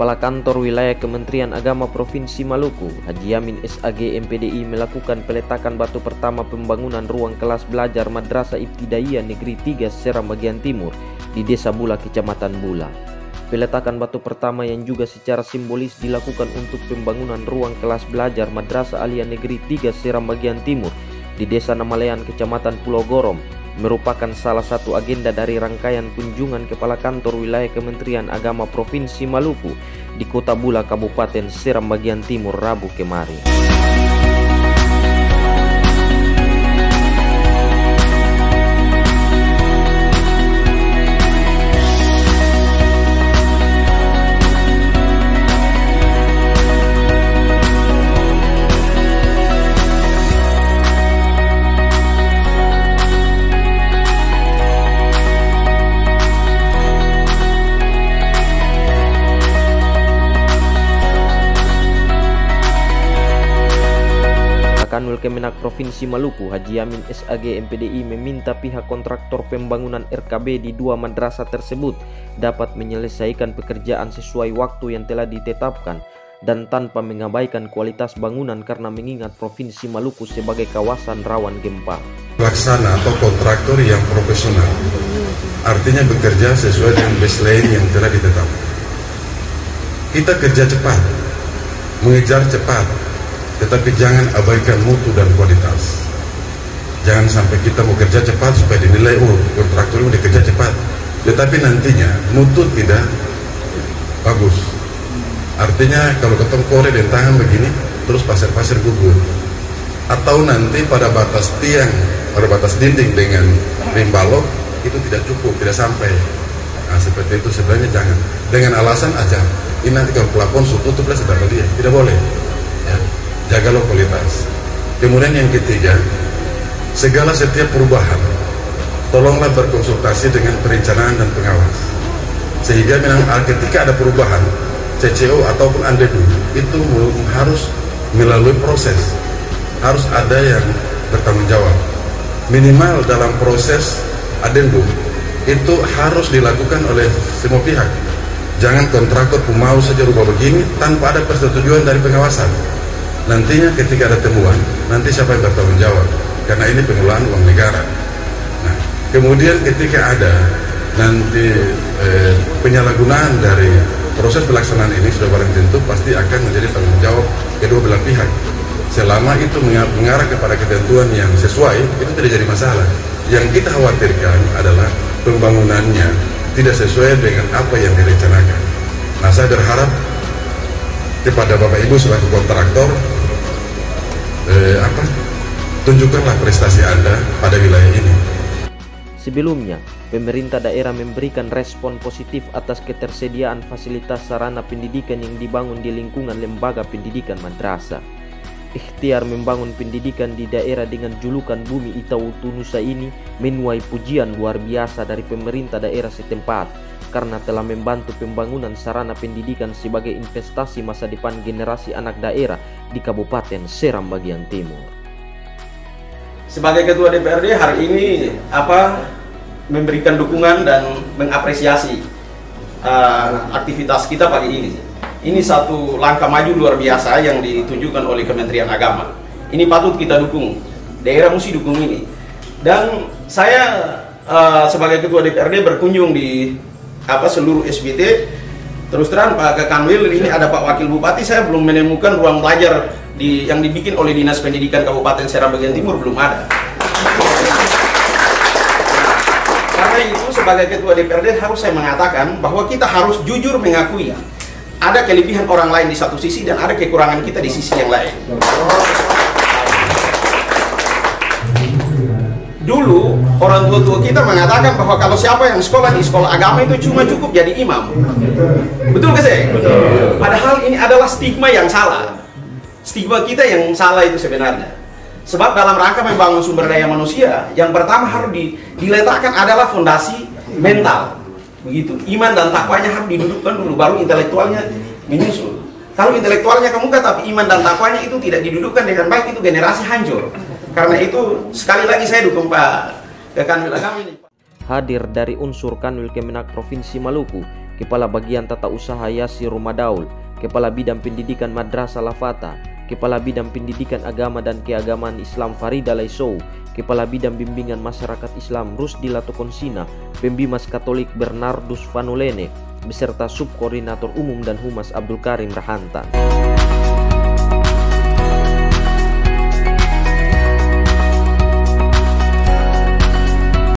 Kepala Kantor Wilayah Kementerian Agama Provinsi Maluku, Haji Yamin SAG MPDI melakukan peletakan batu pertama pembangunan ruang kelas belajar Madrasah Ibtidaiyah Negeri 3 Seram Bagian Timur di Desa Bula, Kecamatan Bula. Peletakan batu pertama yang juga secara simbolis dilakukan untuk pembangunan ruang kelas belajar Madrasah Aliyah Negeri 3 Seram Bagian Timur di Desa Namalean, Kecamatan Pulau Gorom, merupakan salah satu agenda dari rangkaian kunjungan Kepala Kantor Wilayah Kementerian Agama Provinsi Maluku di Kota Bula, Kabupaten Seram Bagian Timur, Rabu kemarin. Kanwil Kemenak Provinsi Maluku, Haji Yamin SAG MPDI meminta pihak kontraktor pembangunan RKB di dua madrasah tersebut dapat menyelesaikan pekerjaan sesuai waktu yang telah ditetapkan dan tanpa mengabaikan kualitas bangunan karena mengingat Provinsi Maluku sebagai kawasan rawan gempa. Pelaksana atau kontraktor yang profesional, artinya bekerja sesuai dengan baseline yang telah ditetapkan. Kita kerja cepat, mengejar cepat, tetapi jangan abaikan mutu dan kualitas. Jangan sampai kita mau kerja cepat supaya dinilai, oh kontraktor ini kerja cepat, tetapi nantinya mutu tidak bagus. Artinya kalau ketemu kore dan tangan begini, terus pasir-pasir gugur. Atau nanti pada batas tiang, pada batas dinding dengan rim balok, itu tidak cukup, tidak sampai. Nah seperti itu sebenarnya jangan. Dengan alasan aja, ini nanti kalau pelafon tutuplah seberapa dia, tidak boleh. Ya. Jaga kualitas. Kemudian yang ketiga, setiap perubahan tolonglah berkonsultasi dengan perencanaan dan pengawas, sehingga memang ketika ada perubahan CCO ataupun Andedu itu harus melalui proses, harus ada yang bertanggung jawab. Minimal dalam proses Adendum itu harus dilakukan oleh semua pihak. Jangan kontraktor mau saja rubah begini tanpa ada persetujuan dari pengawasan. Nantinya ketika ada temuan, nanti siapa yang bertanggung jawab? Karena ini pengelolaan uang negara. Nah, kemudian ketika ada nanti penyalahgunaan dari proses pelaksanaan ini sudah barang tentu pasti akan menjadi tanggung jawab kedua belah pihak. Selama itu mengarah kepada ketentuan yang sesuai, itu tidak jadi masalah. Yang kita khawatirkan adalah pembangunannya tidak sesuai dengan apa yang direncanakan. Nah, saya berharap kepada Bapak Ibu selaku kontraktor, tunjukkanlah prestasi Anda pada wilayah ini. Sebelumnya, pemerintah daerah memberikan respon positif atas ketersediaan fasilitas sarana pendidikan yang dibangun di lingkungan lembaga pendidikan madrasah. Ikhtiar membangun pendidikan di daerah dengan julukan Bumi Itautu Nusa ini menuai pujian luar biasa dari pemerintah daerah setempat karena telah membantu pembangunan sarana pendidikan sebagai investasi masa depan generasi anak daerah di Kabupaten Seram Bagian Timur. Sebagai Ketua DPRD hari ini memberikan dukungan dan mengapresiasi aktivitas kita pagi ini. Ini satu langkah maju luar biasa yang ditunjukkan oleh Kementerian Agama. Ini patut kita dukung. Daerah mesti dukung ini. Dan saya sebagai Ketua DPRD berkunjung di seluruh SBT. Terus terang Pak Kanwil, ini ada Pak Wakil Bupati, saya belum menemukan ruang belajar yang dibikin oleh Dinas Pendidikan Kabupaten Seram Bagian Timur, belum ada. Karena itu sebagai Ketua DPRD harus saya mengatakan bahwa kita harus jujur mengakui ada kelebihan orang lain di satu sisi dan ada kekurangan kita di sisi yang lain. Dulu orang tua-tua kita mengatakan bahwa kalau siapa yang sekolah di sekolah agama itu cuma cukup jadi imam. Betul gak sih? Padahal ini adalah stigma yang salah. Stigma kita yang salah itu sebenarnya. Sebab dalam rangka membangun sumber daya manusia, yang pertama harus diletakkan adalah fondasi mental. Begitu. Iman dan takwanya harus didudukkan dulu, baru intelektualnya menyusul. Kalau intelektualnya kemuka tapi iman dan takwanya itu tidak didudukkan dengan baik, itu generasi hancur. Karena itu sekali lagi saya dukung Pak Kanwil Agama ini. Hadir dari unsur Kanwil Kemenak Provinsi Maluku, Kepala Bagian Tata Usaha Yasir Rumadaul, Kepala Bidang Pendidikan Madrasah Lafata, Kepala Bidang Pendidikan Agama dan Keagamaan Islam Farida Laisou, Kepala Bidang Bimbingan Masyarakat Islam Rusdi Latokonsina, Pembimas Katolik Bernardus Vanolene, beserta Subkoordinator Umum dan Humas Abdul Karim Rahantan.